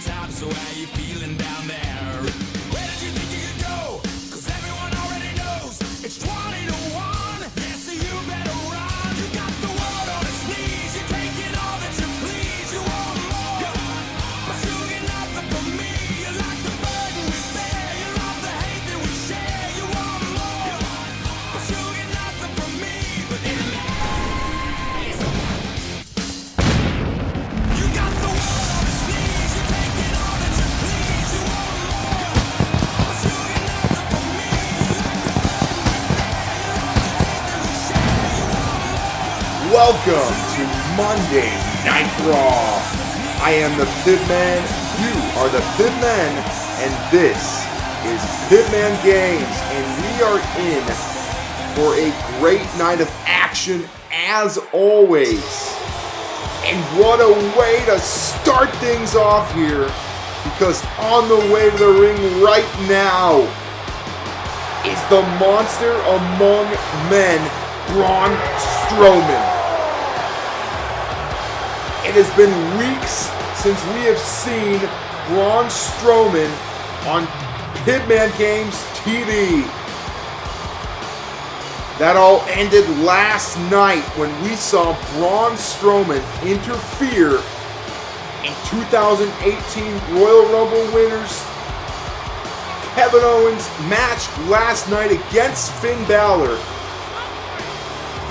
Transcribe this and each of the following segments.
top, so how you feeling down there? Where did you think you could go? 'Cause everyone already knows it's 20 to 1. Yeah, so you better run. You got the world on its knees. You're taking all that you please. You want more, but you get nothing from me. You like the burden we bear. You love the hate that we share. You want more, but you get nothing from me. But in the you got the world on its knees. You're taking all that you please. You want more, but you get nothing from me. Welcome to Monday Night Raw. I am the Pibman, you are the Pibman, and this is Pibman Games, and we are in for a great night of action as always. And what a way to start things off here, because on the way to the ring right now is the monster among men, Braun Strowman. It has been weeks since we have seen Braun Strowman on Pibman Games TV. That all ended last night when we saw Braun Strowman interfere in 2018 Royal Rumble winners Kevin Owens match last night against Finn Balor.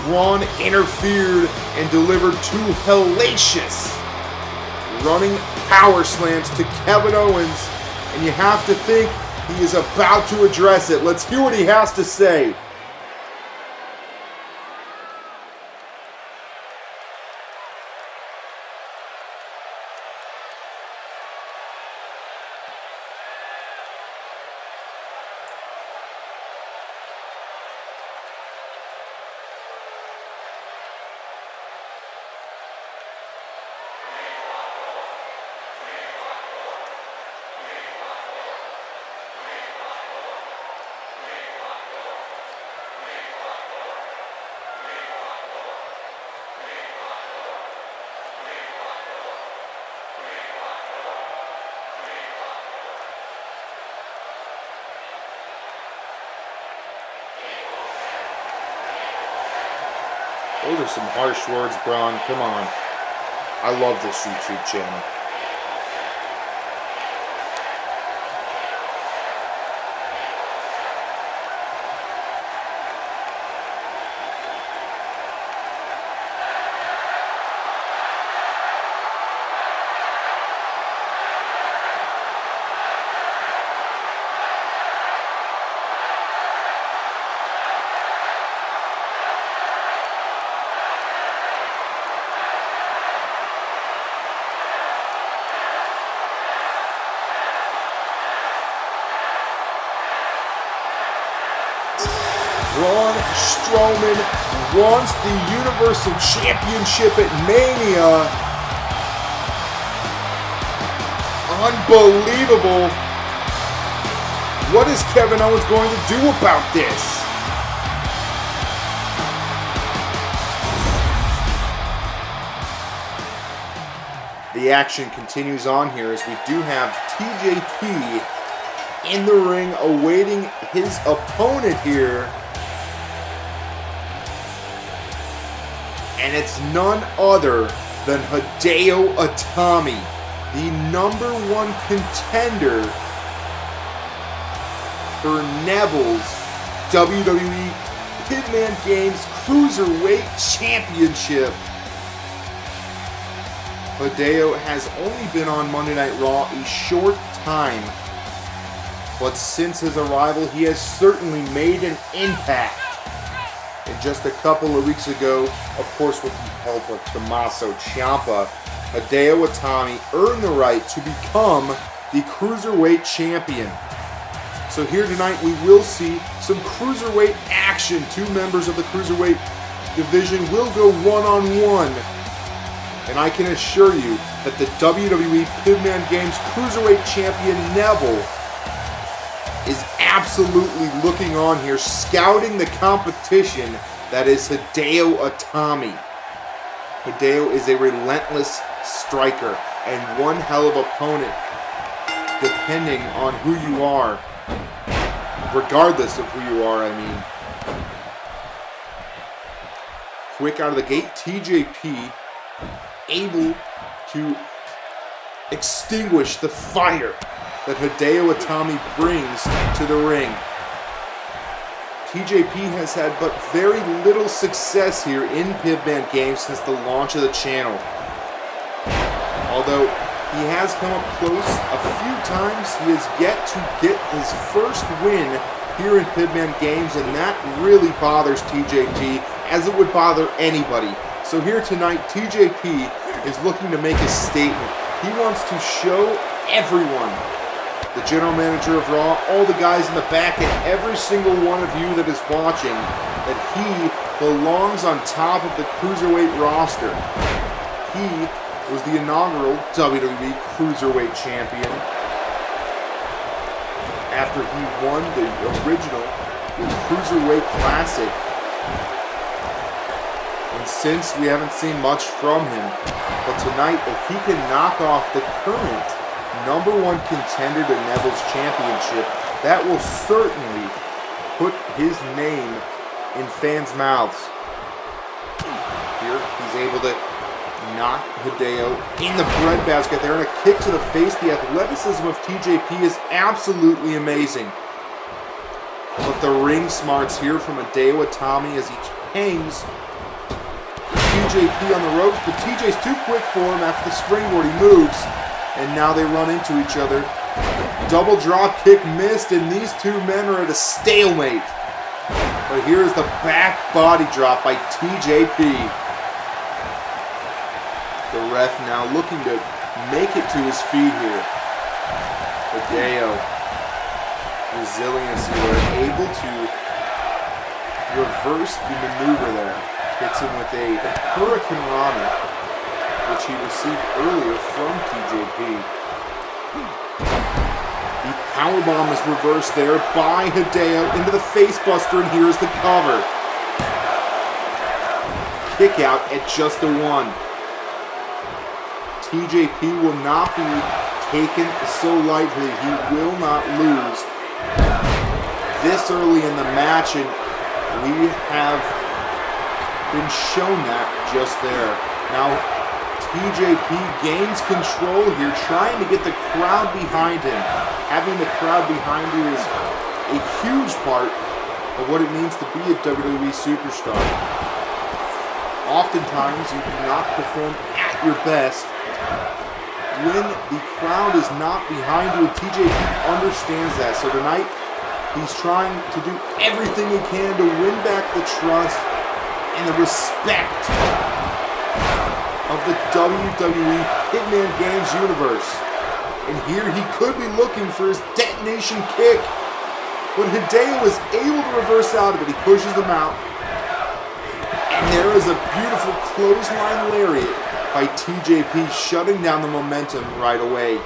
Braun interfered and delivered two hellacious running power slams to Kevin Owens, and you have to think he is about to address it. Let's hear what he has to say. Those are some harsh words, Braun. Come on. I love this YouTube channel. Braun Strowman wants the Universal Championship at Mania. Unbelievable. What is Kevin Owens going to do about this? The action continues on here as we do have TJP in the ring awaiting his opponent here. And it's none other than Hideo Itami, the number one contender for Neville's WWE Pibman Games Cruiserweight Championship. Hideo has only been on Monday Night Raw a short time, but since his arrival, he has certainly made an impact. And just a couple of weeks ago, of course with the help of Tommaso Ciampa, Hideo Itami earned the right to become the Cruiserweight Champion. So here tonight we will see some Cruiserweight action. Two members of the Cruiserweight division will go one-on-one. And I can assure you that the WWE Pibman Games Cruiserweight Champion Neville is absolutely looking on here, scouting the competition that is Hideo Itami. Hideo is a relentless striker and one hell of opponent depending on who you are. Regardless of who you are, I mean. Quick out of the gate, TJP able to extinguish the fire that Hideo Itami brings to the ring. TJP has had but very little success here in Pibman Games since the launch of the channel. Although he has come up close a few times, he has yet to get his first win here in Pibman Games, and that really bothers TJP, as it would bother anybody. So here tonight, TJP is looking to make a statement. He wants to show everyone, the general manager of Raw, all the guys in the back, and every single one of you that is watching, that he belongs on top of the Cruiserweight roster. He was the inaugural WWE Cruiserweight Champion after he won the original Cruiserweight Classic. And since, we haven't seen much from him. But tonight, if he can knock off the current #1 contender to Neville's championship, that will certainly put his name in fans' mouths. Here, he's able to knock Hideo in the breadbasket there, and a kick to the face. The athleticism of TJP is absolutely amazing. But the ring smarts here from Hideo Itami as he hangs TJP on the ropes, but TJ's too quick for him after the springboard. He moves, and now they run into each other. Double drop kick missed, and these two men are at a stalemate. But here's the back body drop by TJP. The ref now looking to make it to his feet here. Hideo, resiliency there, able to reverse the maneuver there. Hits him with a Hurricane Rana, which he received earlier from TJP. The powerbomb is reversed there by Hideo into the facebuster, and here's the cover. Kick out at just a 1. TJP will not be taken so lightly. He will not lose this early in the match, and we have been shown that just there. Now, TJP gains control here, trying to get the crowd behind him. Having the crowd behind you is a huge part of what it means to be a WWE superstar. Oftentimes, you cannot perform at your best when the crowd is not behind you, and TJP understands that. So tonight, he's trying to do everything he can to win back the trust and the respect of the WWE Pibman Games universe. And here he could be looking for his detonation kick, but Hideo is able to reverse out of it. He pushes him out, and there is a beautiful clothesline lariat by TJP, shutting down the momentum right away.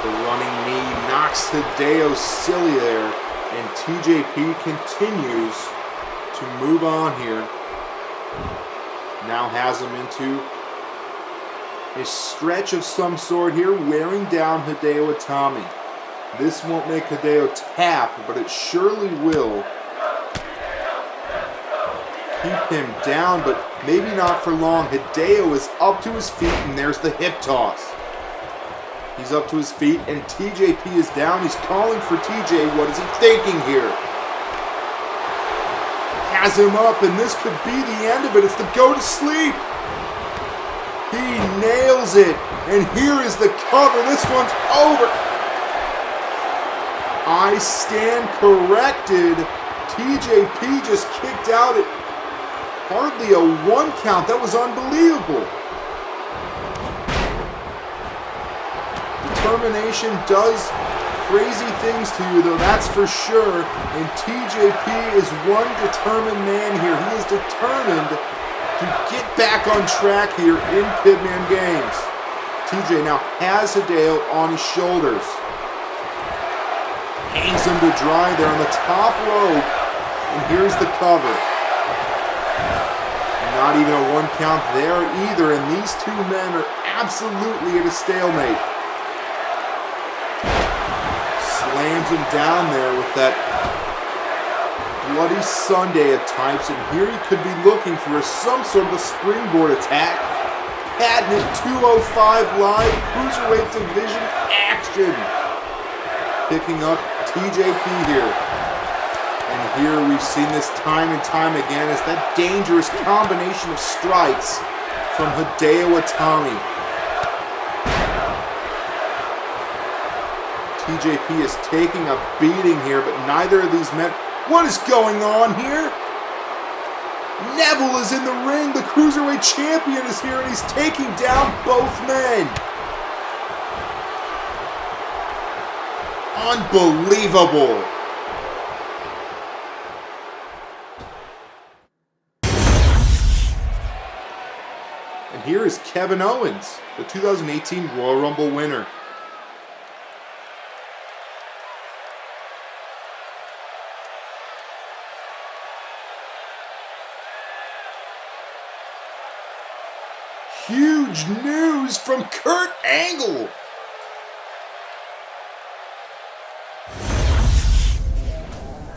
The running knee knocks Hideo silly there, and TJP continues to move on here. Now has him into a stretch of some sort here, wearing down Hideo Itami. This won't make Hideo tap, but it surely will keep him down, but maybe not for long. Hideo is up to his feet, and there's the hip toss. He's up to his feet, and TJP is down. He's calling for TJ. What is he thinking here? Has him up, and this could be the end of it. It's the go to sleep. He nails it, and here is the cover. This one's over. I stand corrected. TJP just kicked out at hardly a 1 count. That was unbelievable. Determination does crazy things to you, though, that's for sure. And TJP is one determined man here. He is determined to get back on track here in Pibman Games. TJ now has Hideo on his shoulders. Hangs him to dry there on the top rope. And here's the cover. Not even a 1 count there either, and these two men are absolutely at a stalemate. Slams him down there with that Bloody Sunday of types, and here he could be looking for some sort of a springboard attack. Patented 205 Live Cruiserweight Division action. Picking up TJP here. And here we've seen this time and time again as that dangerous combination of strikes from Hideo Itami. TJP is taking a beating here, but neither of these men... What is going on here? Neville is in the ring. The Cruiserweight Champion is here, and he's taking down both men. Unbelievable. And here is Kevin Owens, the 2018 Royal Rumble winner. Huge news from Kurt Angle.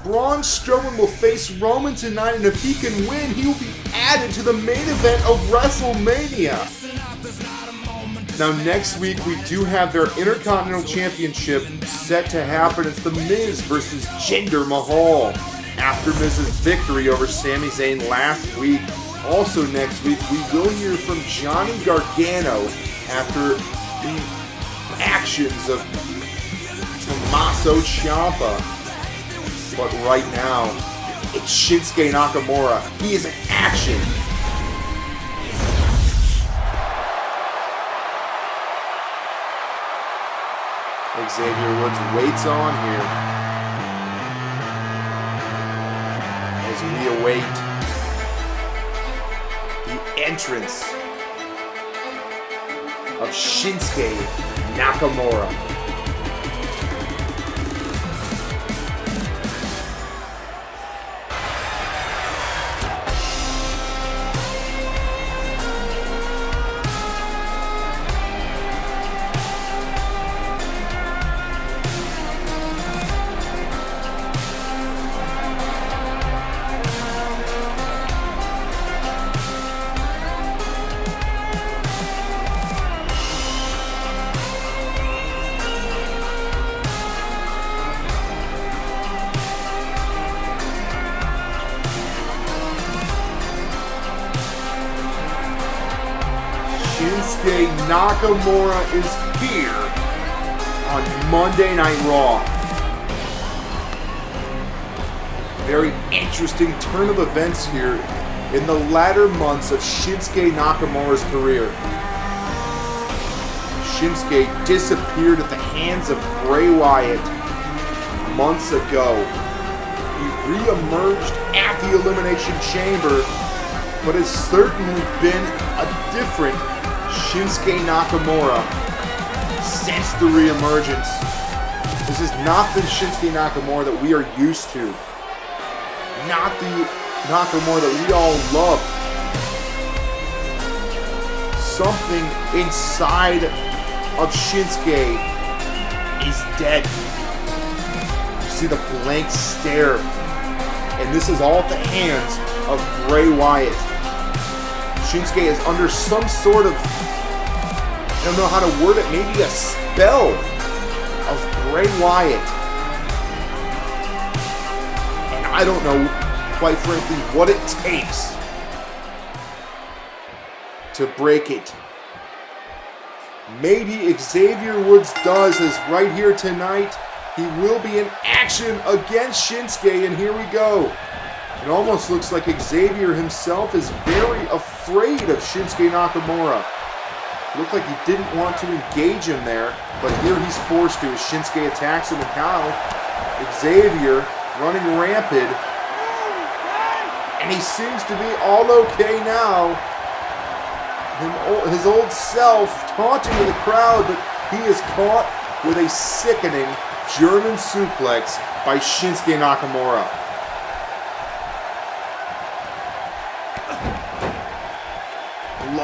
Braun Strowman will face Roman tonight, and if he can win, he will be added to the main event of WrestleMania. Now next week we do have their Intercontinental Championship set to happen. It's The Miz versus Jinder Mahal after Miz's victory over Sami Zayn last week. Also next week, we will hear from Johnny Gargano after the actions of Tommaso Ciampa. But right now, it's Shinsuke Nakamura. He is in action. Xavier Woods waits on here as we await the entrance of Shinsuke Nakamura. Shinsuke Nakamura is here on Monday Night Raw. Very interesting turn of events here in the latter months of Shinsuke Nakamura's career. Shinsuke disappeared at the hands of Bray Wyatt months ago. He re-emerged at the Elimination Chamber, but has certainly been a different Shinsuke Nakamura since the re-emergence. This is not the Shinsuke Nakamura that we are used to. Not the Nakamura that we all love. Something inside of Shinsuke is dead. You see the blank stare. And this is all at the hands of Bray Wyatt. Shinsuke is under some sort of, I don't know how to word it, maybe a spell of Bray Wyatt. And I don't know, quite frankly, what it takes to break it. Maybe Xavier Woods does, as right here tonight, he will be in action against Shinsuke, and here we go. It almost looks like Xavier himself is very afraid of Shinsuke Nakamura. Looked like he didn't want to engage him there, but here he's forced to as Shinsuke attacks him, and now Xavier running rampant, and he seems to be all okay now. His old self taunting to the crowd, but he is caught with a sickening German suplex by Shinsuke Nakamura.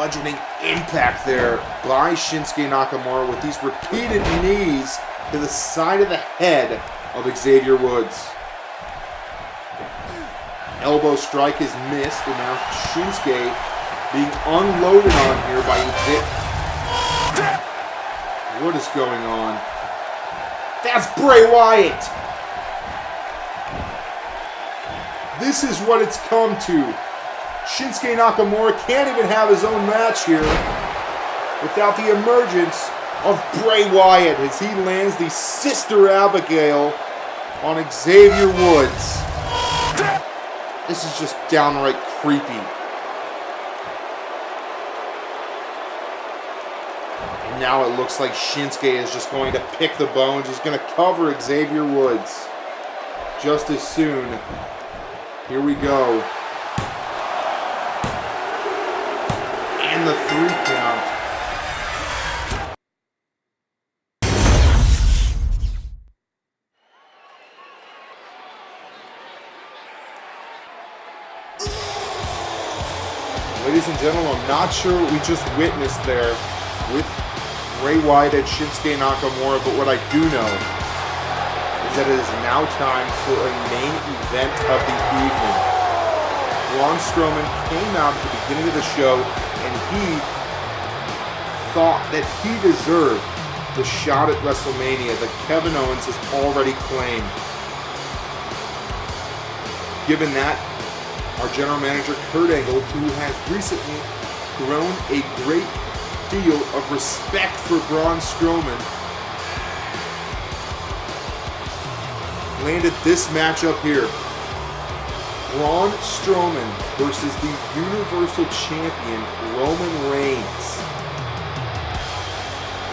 bludgeoning impact there by Shinsuke Nakamura with these repeated knees to the side of the head of Xavier Woods. Elbow strike is missed, and now Shinsuke being unloaded on here by What is going on? That's Bray Wyatt! This is what it's come to. Shinsuke Nakamura can't even have his own match here without the emergence of Bray Wyatt as he lands the Sister Abigail on Xavier Woods. This is just downright creepy. And now it looks like Shinsuke is just going to pick the bones. He's going to cover Xavier Woods just as soon. Here we go. And the 3 count. Ladies and gentlemen, I'm not sure what we just witnessed there with Bray Wyatt and Shinsuke Nakamura, but what I do know is that it is now time for a main event of the evening. Braun Strowman came out at the beginning of the show and he thought that he deserved the shot at WrestleMania that Kevin Owens has already claimed. Given that, our general manager Kurt Angle, who has recently grown a great deal of respect for Braun Strowman, landed this matchup here. Braun Strowman versus the Universal Champion Roman Reigns.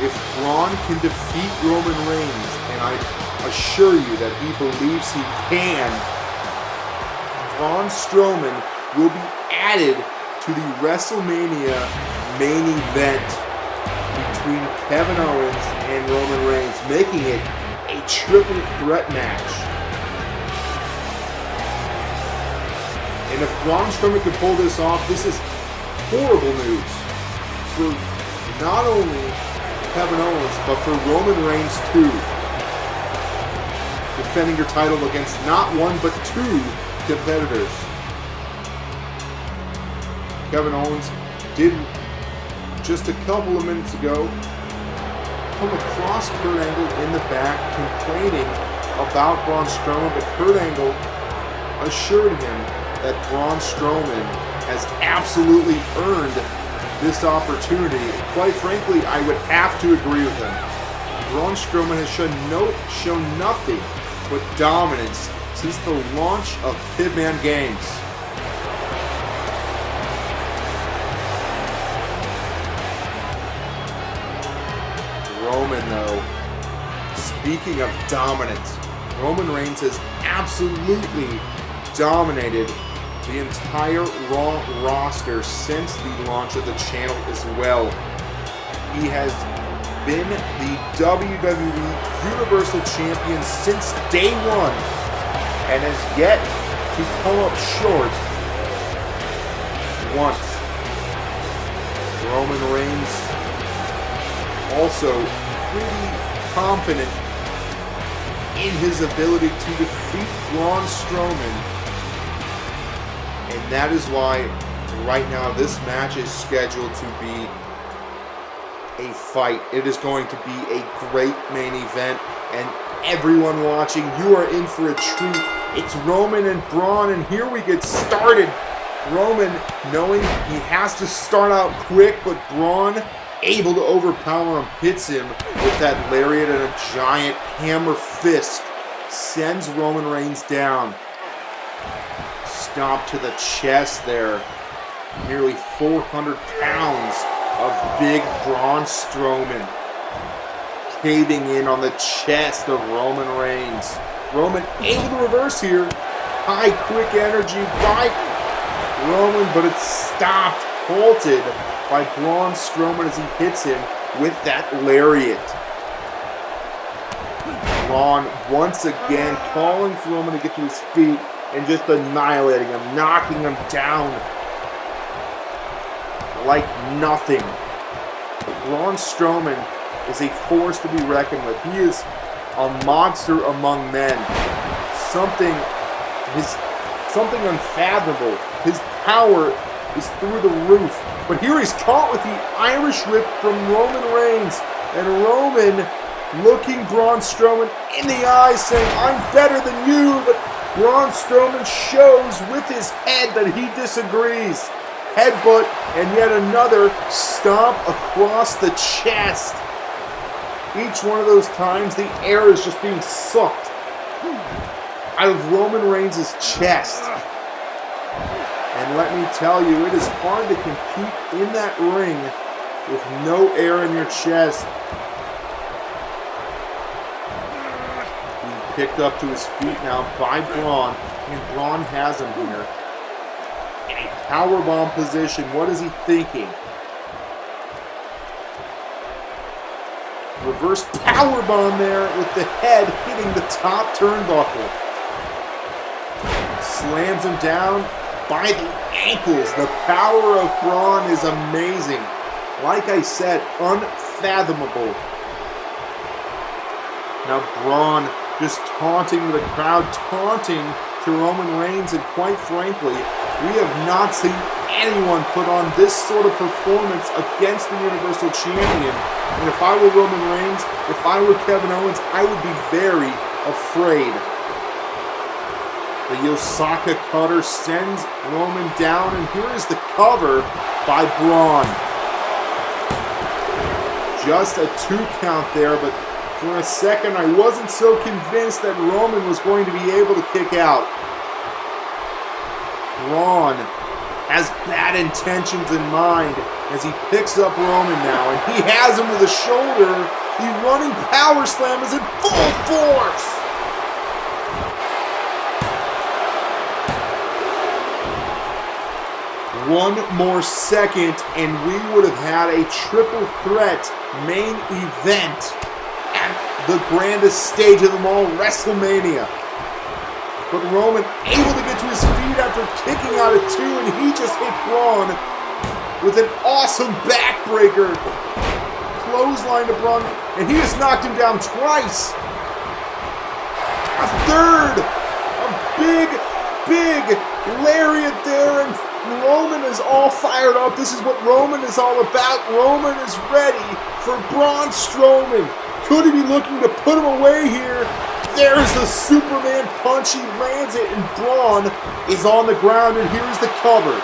If Braun can defeat Roman Reigns, and I assure you that he believes he can, Braun Strowman will be added to the WrestleMania main event between Kevin Owens and Roman Reigns, making it a triple threat match. And if Braun Strowman can pull this off, this is horrible news for not only Kevin Owens, but for Roman Reigns too. Defending your title against not one, but 2 competitors. Kevin Owens did, just a couple of minutes ago, come across Kurt Angle in the back complaining about Braun Strowman, but Kurt Angle assured him that Braun Strowman has absolutely earned this opportunity. Quite frankly, I would have to agree with him. Braun Strowman has shown nothing but dominance since the launch of Pibman Games. Roman, though, speaking of dominance, Roman Reigns has absolutely dominated the entire Raw roster since the launch of the channel as well. He has been the WWE Universal Champion since day one and has yet to come up short once. Roman Reigns also pretty confident in his ability to defeat Braun Strowman. And that is why right now this match is scheduled to be a fight. It is going to be a great main event, and everyone watching, you are in for a treat. It's Roman and Braun, and here we get started. Roman knowing he has to start out quick, but Braun able to overpower him, hits him with that lariat and a giant hammer fist, sends Roman Reigns down. Stomp to the chest there. Nearly 400 pounds of big Braun Strowman caving in on the chest of Roman Reigns. Roman able to reverse here. High quick energy by Roman, but it's stopped, halted by Braun Strowman as he hits him with that lariat. Braun once again calling for Roman to get to his feet and just annihilating him, knocking him down. like nothing. Braun Strowman is a force to be reckoned with. He is a monster among men. Something unfathomable. His power is through the roof. But here he's caught with the Irish whip from Roman Reigns. And Roman looking Braun Strowman in the eyes saying, I'm better than you. But Braun Strowman shows with his head that he disagrees. Headbutt and yet another stomp across the chest. Each one of those times the air is just being sucked out of Roman Reigns' chest. And let me tell you, it is hard to compete in that ring with no air in your chest. Being picked up to his feet now by Braun, and Braun has him here. In a powerbomb position, what is he thinking? Reverse powerbomb there with the head hitting the top turnbuckle. Slams him down by the ankles. The power of Braun is amazing. Like I said, unfathomable. Now Braun just taunting the crowd, taunting to Roman Reigns, and quite frankly, we have not seen anyone put on this sort of performance against the Universal Champion. And if I were Roman Reigns, if I were Kevin Owens, I would be very afraid. The Osaka cutter sends Roman down, and here is the cover by Braun. Just a 2 count there, but for a second I wasn't so convinced that Roman was going to be able to kick out. Braun has bad intentions in mind as he picks up Roman now, and he has him with a shoulder. The running power slam is in full force. One more second, and we would have had a triple threat main event at the grandest stage of them all, WrestleMania. But Roman able to get to his feet after kicking out at 2, and he just hit Braun with an awesome backbreaker. Clothesline to Braun, and he has knocked him down twice. A third, a big lariat there, and Roman is all fired up. This is what Roman is all about. Roman is ready for Braun Strowman. Could he be looking to put him away here? There's the Superman punch. He lands it, and Braun is on the ground, and here's the cover.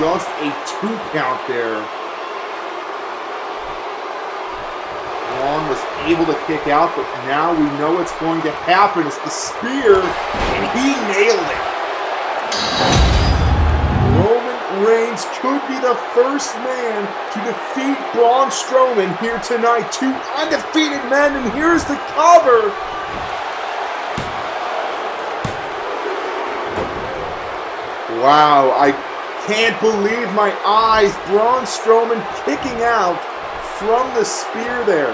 Just a 2 count there. Braun was able to kick out, but now we know what's going to happen. It's the spear, and he nailed it. Roman Reigns could be the first man to defeat Braun Strowman here tonight. 2 undefeated men, and here's the cover. Wow, I can't believe my eyes. Braun Strowman kicking out from the spear there.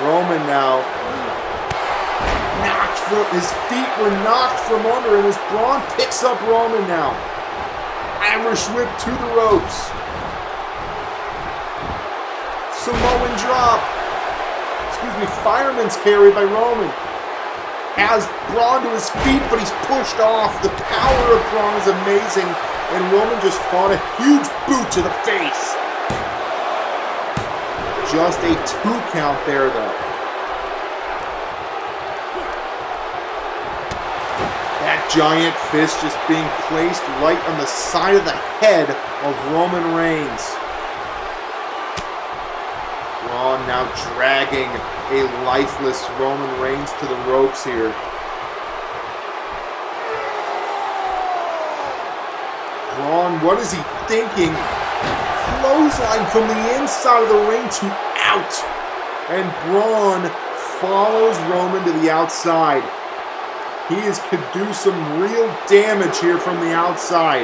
Roman now knocked from, his feet were knocked from under him as Braun picks up Roman now. Irish whip to the ropes. Samoan drop. Fireman's carry by Roman. Has Braun to his feet, but he's pushed off. The power of Braun is amazing, and Roman just caught a huge boot to the face. Just a 2 count there, though. That giant fist just being placed right on the side of the head of Roman Reigns. Braun now dragging a lifeless Roman Reigns to the ropes here. Braun, what is he thinking? Clothesline from the inside of the ring to out. And Braun follows Roman to the outside. Could do some real damage here from the outside.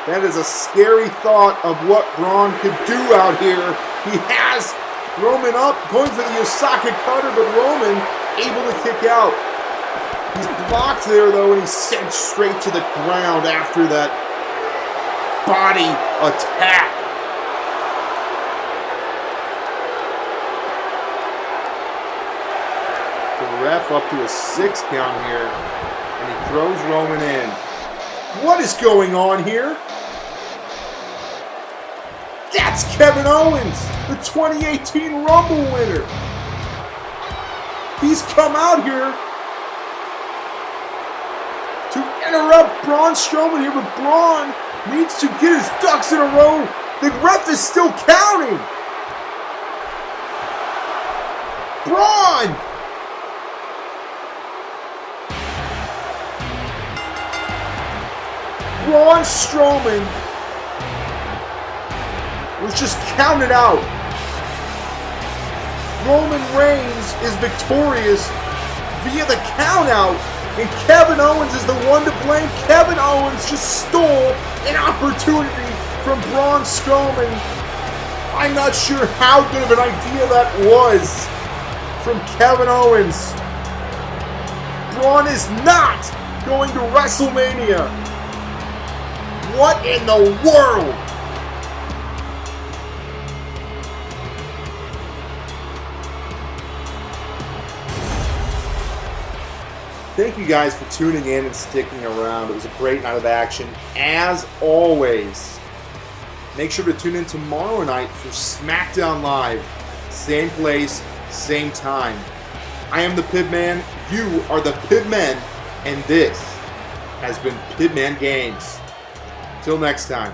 That is a scary thought of what Braun could do out here. He has Roman up, going for the Osaka cutter, but Roman able to kick out. He's blocked there, though, and he's sent straight to the ground after that body attack. The ref up to a 6 count here, and he throws Roman in. What is going on here? That's Kevin Owens, the 2018 Rumble winner. He's come out here to interrupt Braun Strowman here, but Braun needs to get his ducks in a row. The ref is still counting. Braun! Braun Strowman was just counted out. Roman Reigns is victorious via the countout, and Kevin Owens is the one to blame. Kevin Owens just stole an opportunity from Braun Strowman. I'm not sure how good of an idea that was from Kevin Owens. Braun is not going to WrestleMania. What in the world? Thank you guys for tuning in and sticking around. It was a great night of action, as always. Make sure to tune in tomorrow night for Smackdown Live. Same place, same time. I am the Pibman, you are the Pibmen, and this has been Pibman Games. Till next time.